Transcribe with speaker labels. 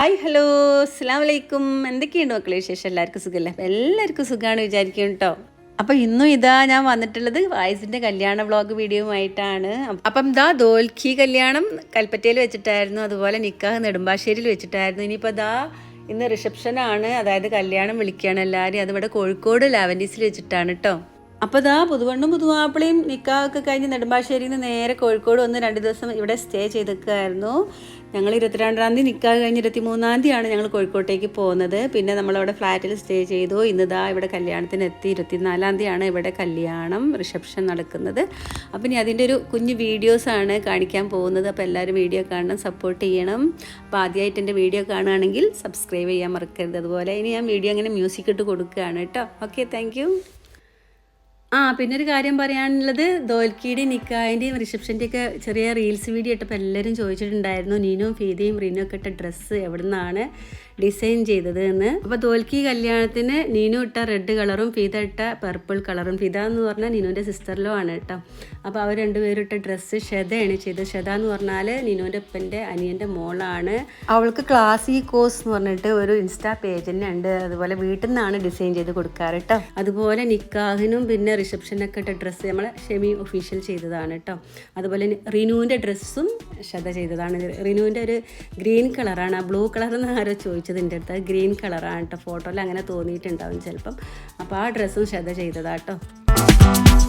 Speaker 1: Hi hello അസ്സലാമു അലൈക്കും. എന്തൊക്കെയുണ്ട് മക്കളെ വിശേഷം? എല്ലാവർക്കും സുഖമല്ലേ? എല്ലാവർക്കും സുഖമാണ് വിചാരിക്കും കേട്ടോ. അപ്പം ഇന്നും ഇതാ ഞാൻ വന്നിട്ടുള്ളത് വായിസിൻ്റെ കല്യാണ വ്ളോഗ് വീഡിയോയുമായിട്ടാണ്. അപ്പം ഇതാ ദോൽഖി കല്യാണം കൽപ്പറ്റയിൽ വെച്ചിട്ടായിരുന്നു, അതുപോലെ നിക്കാഹ് നെടുമ്പാശ്ശേരിയിൽ വെച്ചിട്ടായിരുന്നു. ഇനിയിപ്പോൾ ഇതാ ഇന്ന് റിസപ്ഷനാണ്, അതായത് കല്യാണം വിളിക്കുകയാണ് എല്ലാവരും. അതിവിടെ കോഴിക്കോട് ലാവൻഡീസിൽ വെച്ചിട്ടാണ് കേട്ടോ. അപ്പോൾ ഇതാ പുതുവണ്ണും പുതുമാപ്പിളയും നിക്കാഹൊക്കെ കഴിഞ്ഞ് നെടുമ്പാശ്ശേരിയിൽ നിന്ന് നേരെ കോഴിക്കോട് വന്ന് 2 ദിവസം ഇവിടെ സ്റ്റേ ചെയ്തിരിക്കുകയായിരുന്നു. ഞങ്ങൾ 22-ാം തീയതി നിക്കാഹ് കഴിഞ്ഞ് 23-ാം തീയതിയാണ് ഞങ്ങൾ കോഴിക്കോട്ടേക്ക് പോകുന്നത്. പിന്നെ നമ്മളവിടെ ഫ്ലാറ്റിൽ സ്റ്റേ ചെയ്തു. ഇന്നിതാ ഇവിടെ കല്യാണത്തിന് എത്തി. 24-ാം തീയതിയാണ് ഇവിടെ കല്യാണം റിസപ്ഷൻ നടക്കുന്നത്. അപ്പം ഇനി അതിൻ്റെ ഒരു കുഞ്ഞു വീഡിയോസാണ് കാണിക്കാൻ പോകുന്നത്. അപ്പോൾ എല്ലാവരും വീഡിയോ കാണണം, സപ്പോർട്ട് ചെയ്യണം. അപ്പോൾ ആദ്യമായിട്ട് എൻ്റെ വീഡിയോ കാണുകയാണെങ്കിൽ സബ്സ്ക്രൈബ് ചെയ്യാൻ മറക്കരുത്. അതുപോലെ ഇനി ഞാൻ വീഡിയോ അങ്ങനെ മ്യൂസിക് ഇട്ട് കൊടുക്കുകയാണ് കേട്ടോ. Okay, thank. പിന്നെ ഒരു കാര്യം പറയാനുള്ളത്, ദോൽക്കിയുടെയും നിക്കാഹിൻ്റെയും റിസപ്ഷൻ്റെയൊക്കെ ചെറിയ റീൽസ് വീഡിയോ ഇട്ടപ്പോൾ എല്ലാവരും ചോദിച്ചിട്ടുണ്ടായിരുന്നു നീനും ഫീദയും റീനും ഒക്കെ ഇട്ട ഡ്രസ്സ് എവിടെ നിന്നാണ് ഡിസൈൻ ചെയ്തത് എന്ന്. അപ്പോൾ ദോൽക്കി കല്യാണത്തിന് നീനു ഇട്ട റെഡ് കളറും ഫീദ ഇട്ട പർപ്പിൾ കളറും. ഫീദ എന്ന് പറഞ്ഞാൽ നീനുവിൻ്റെ സിസ്റ്ററിലോ ആണ് കേട്ടോ. അപ്പോൾ അവർ രണ്ടുപേരും ഇട്ട ഡ്രസ്സ് ഷെദയാണ് ചെയ്തത്. ഷെദ എന്ന് പറഞ്ഞാൽ നീനുവിൻ്റെ ഉപ്പൻ്റെ അനിയൻ്റെ മോളാണ്. അവൾക്ക് ക്ലാസിക് കോസ് എന്ന് പറഞ്ഞിട്ട് ഒരു ഇൻസ്റ്റാ പേജ് തന്നെ ഉണ്ട്. അതുപോലെ വീട്ടിൽ നിന്നാണ് ഡിസൈൻ ചെയ്ത് കൊടുക്കാറ് കേട്ടോ. അതുപോലെ നിക്കാഹിനും പിന്നെ റിസപ്ഷനൊക്കെ ഇട്ട ഡ്രസ്സ് നമ്മളെ ഷെമി ഒഫീഷ്യൽ ചെയ്തതാണ് കേട്ടോ. അതുപോലെ റിനുവിൻ്റെ ഡ്രസ്സും ഷെദ ചെയ്തതാണ്. റിനുവിൻ്റെ ഒരു ഗ്രീൻ കളറാണ്, ബ്ലൂ കളർ എന്ന് ആരോ ചോദിച്ചതിൻ്റെ അടുത്ത്. ഗ്രീൻ കളറാണ് കേട്ടോ. ഫോട്ടോയിൽ അങ്ങനെ തോന്നിയിട്ടുണ്ടാവും ചിലപ്പം. അപ്പോൾ ആ ഡ്രസ്സും ഷെദ ചെയ്തതാണ് കേട്ടോ.